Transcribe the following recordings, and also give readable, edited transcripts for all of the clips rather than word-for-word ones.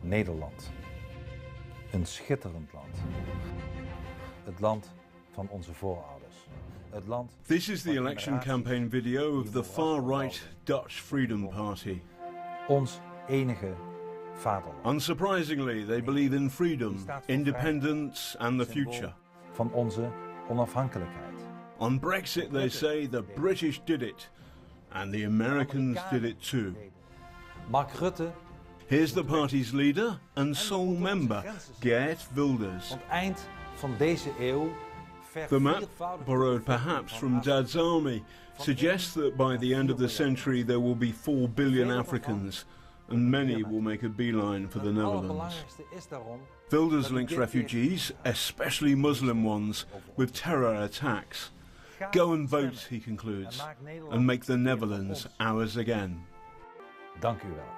Nederland. Een schitterend land. Het land van onze voorouders. Het land. This is the election campaign video of the far-right Dutch Freedom Party. Ons enige vaderland. Unsurprisingly, they believe in freedom, independence and the future. Van onze onafhankelijkheid. On Brexit, they say the British did it, and the Americans did it too. Mark Rutte. Here's the party's leader and sole member, Geert Wilders. Eind van deze eeuw. The map, borrowed perhaps from Dad's army, suggests that by the end of the century there will be 4 billion Africans, and many will make a beeline for the Netherlands. Wilders links refugees, especially Muslim ones, with terror attacks. Go and vote, he concludes, and make the Netherlands ours again. Dank u wel.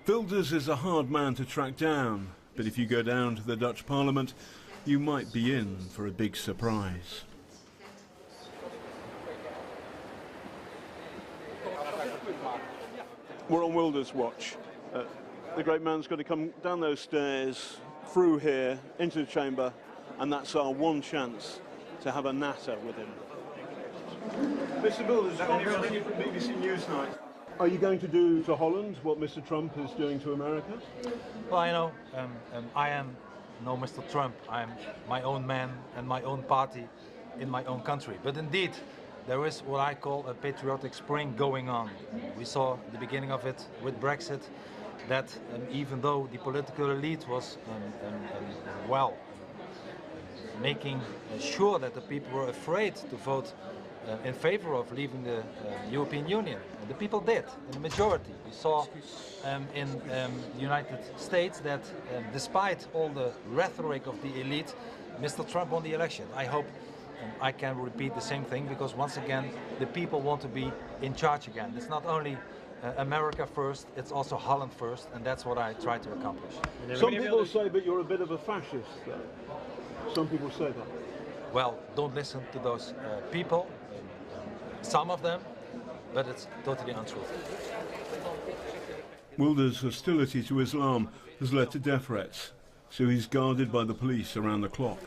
Wilders is a hard man to track down, but if you go down to the Dutch Parliament, you might be in for a big surprise. We're on Wilders' watch. The great man's got to come down those stairs, through here, into the chamber, and that's our one chance to have a natter with him. Mr. Wilders, you're from BBC Newsnight. Are you going to do to Holland what Mr. Trump is doing to America? Well, you know, I am no Mr. Trump. I'm my own man and my own party in my own country. But indeed, there is what I call a patriotic spring going on. We saw the beginning of it with Brexit, that even though the political elite was making sure that the people were afraid to vote in favor of leaving the European Union. And the people did, in the majority. We saw in the United States that despite all the rhetoric of the elite, Mr. Trump won the election. I hope I can repeat the same thing, because once again, the people want to be in charge again. It's not only America first, it's also Holland first, and that's what I try to accomplish. Some people say that you're a bit of a fascist, though. Some people say that. Well, don't listen to those people. Some of them, but it's totally untrue. Wilders' hostility to Islam has led to death threats, so he's guarded by the police around the clock.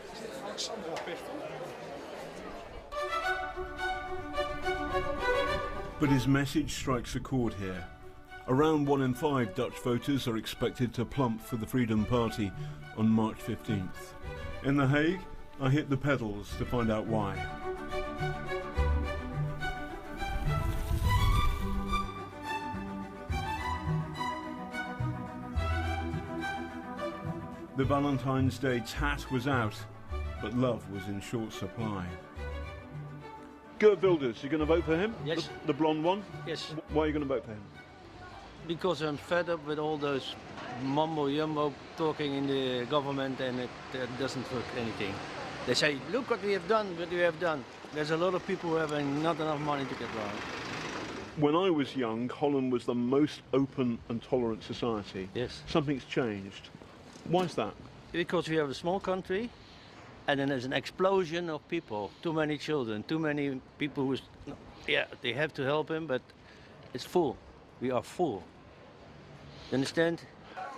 But his message strikes a chord here. Around 1 in 5 Dutch voters are expected to plump for the Freedom Party on March 15th. In The Hague, I hit the pedals to find out why. The Valentine's Day tat was out, but love was in short supply. Geert Wilders, you're going to vote for him? Yes. The blonde one? Yes. Why are you going to vote for him? Because I'm fed up with all those mumbo-jumbo talking in the government, and it doesn't work anything. They say, look what we have done, what we have done. There's a lot of people who have not enough money to get around. When I was young, Holland was the most open and tolerant society. Yes. Something's changed. Why is that? Because we have a small country, and then there's an explosion of people. Too many children, too many people who, yeah, they have to help him, but it's full. We are full. You understand?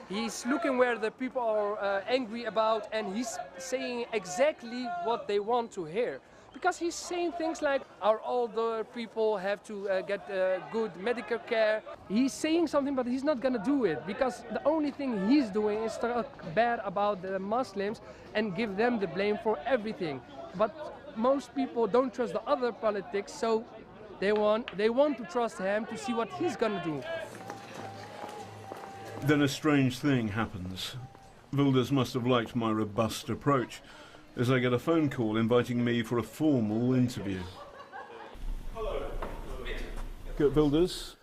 He's looking where the people are angry about, and he's saying exactly what they want to hear. Because he's saying things like our older people have to get good medical care. He's saying something, but he's not going to do it, because the only thing he's doing is talk bad about the Muslims and give them the blame for everything. But most people don't trust the other politics, so they want to trust him to see what he's going to do. Then a strange thing happens. Wilders must have liked my robust approach, as I get a phone call inviting me for a formal interview. Hello. Geert Wilders,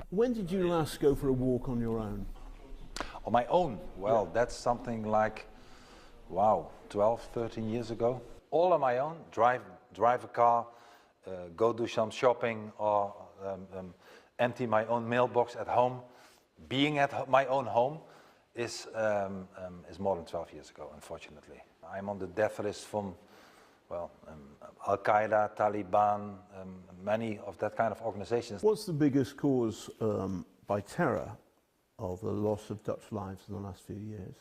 when did you last go for a walk on your own? On my own? Well, that's something like, wow, 12, 13 years ago. All on my own, drive a car, go do some shopping, or empty my own mailbox at home. Being at my own home is more than 12 years ago, unfortunately. I'm on the death list from Well, Al-Qaeda, Taliban, many of that kind of organizations. What's the biggest cause by terror of the loss of Dutch lives in the last few years?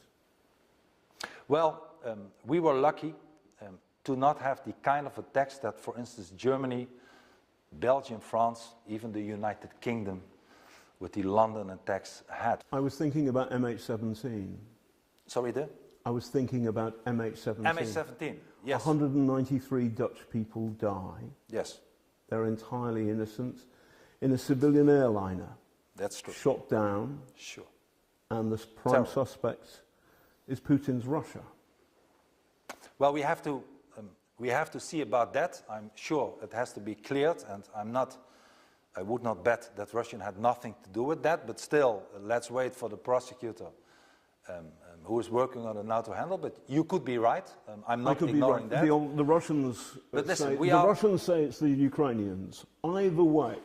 Well, we were lucky to not have the kind of attacks that, for instance, Germany, Belgium, France, even the United Kingdom with the London attacks had. I was thinking about MH17. Sorry, there? I was thinking about MH17. MH17, yes. 193 Dutch people die. Yes. They're entirely innocent in a civilian airliner. That's true. Shot down. Sure. And the prime suspect is Putin's Russia. Well, we have to see about that. I'm sure it has to be cleared, and I would not bet that Russia had nothing to do with that, but still, let's wait for the prosecutor who is working on it now to handle. But you could be right. I'm not ignoring that. The Russians Russians say it's the Ukrainians. Either way,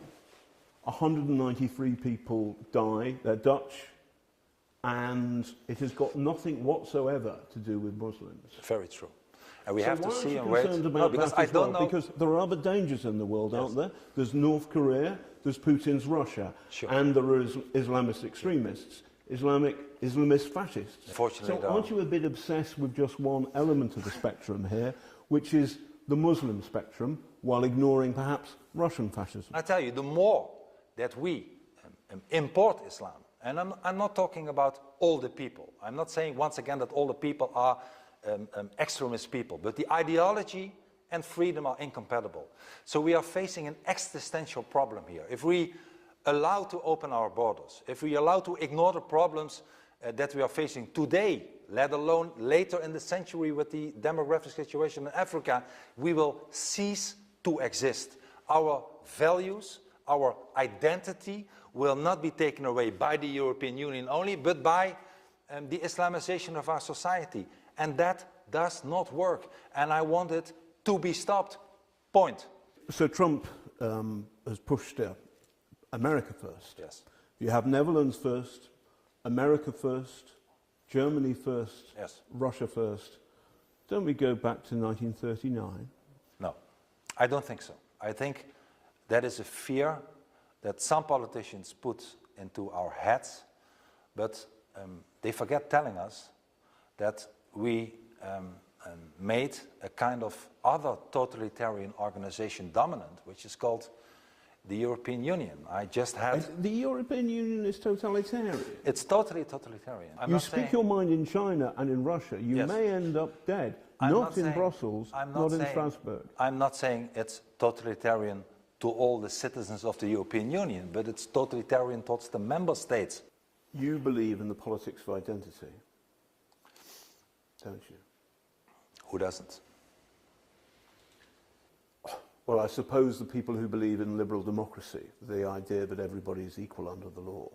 193 people die. They're Dutch, and it has got nothing whatsoever to do with Muslims. Very true. And we have to see and wait. Because I don't know. Because there are other dangers in the world, aren't there? There's North Korea, there's Putin's Russia, and there are Islamist extremists, Islamist fascists. Fortunately, so aren't you a bit obsessed with just one element of the spectrum here, which is the Muslim spectrum, while ignoring perhaps Russian fascism? I tell you, the more that we import Islam, and I'm not talking about all the people. I'm not saying once again that all the people are extremist people, but the ideology and freedom are incompatible. So we are facing an existential problem here. If we allow to open our borders, if we allow to ignore the problems that we are facing today, let alone later in the century with the demographic situation in Africa, we will cease to exist. Our values, our identity will not be taken away by the European Union only, but by the Islamization of our society. And that does not work. And I want it to be stopped. Point. So Trump has pushed America first. Yes. You have Netherlands first, America first, Germany first, yes. Russia first. Don't we go back to 1939? No, I don't think so. I think that is a fear that some politicians put into our heads, but they forget telling us that we made a kind of other totalitarian organization dominant, which is called the European Union. I just had... The European Union is totalitarian? It's totally totalitarian. You speak your mind in China and in Russia. You may end up dead. Not in Brussels, not in Strasbourg. I'm not saying it's totalitarian to all the citizens of the European Union, but it's totalitarian towards the member states. You believe in the politics of identity, don't you? Who doesn't? Well, I suppose the people who believe in liberal democracy, the idea that everybody is equal under the law.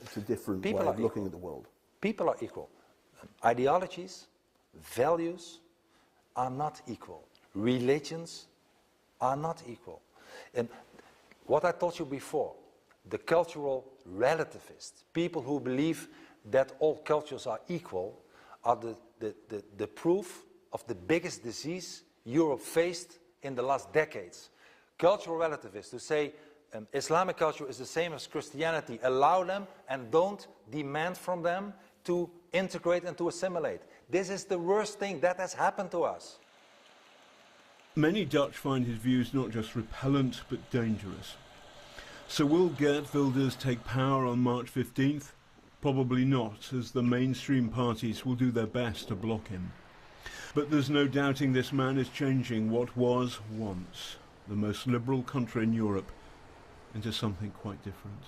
It's a different way of looking at the world. People are equal. Ideologies, values are not equal. Religions are not equal. And what I told you before, the cultural relativists, people who believe that all cultures are equal, are the proof of the biggest disease Europe faced in the last decades. Cultural relativists who say Islamic culture is the same as Christianity, allow them and don't demand from them to integrate and to assimilate. This is the worst thing that has happened to us. Many Dutch find his views not just repellent but dangerous. So will Geert Wilders take power on March 15th? Probably not, as the mainstream parties will do their best to block him. But there's no doubting this man is changing what was once the most liberal country in Europe into something quite different.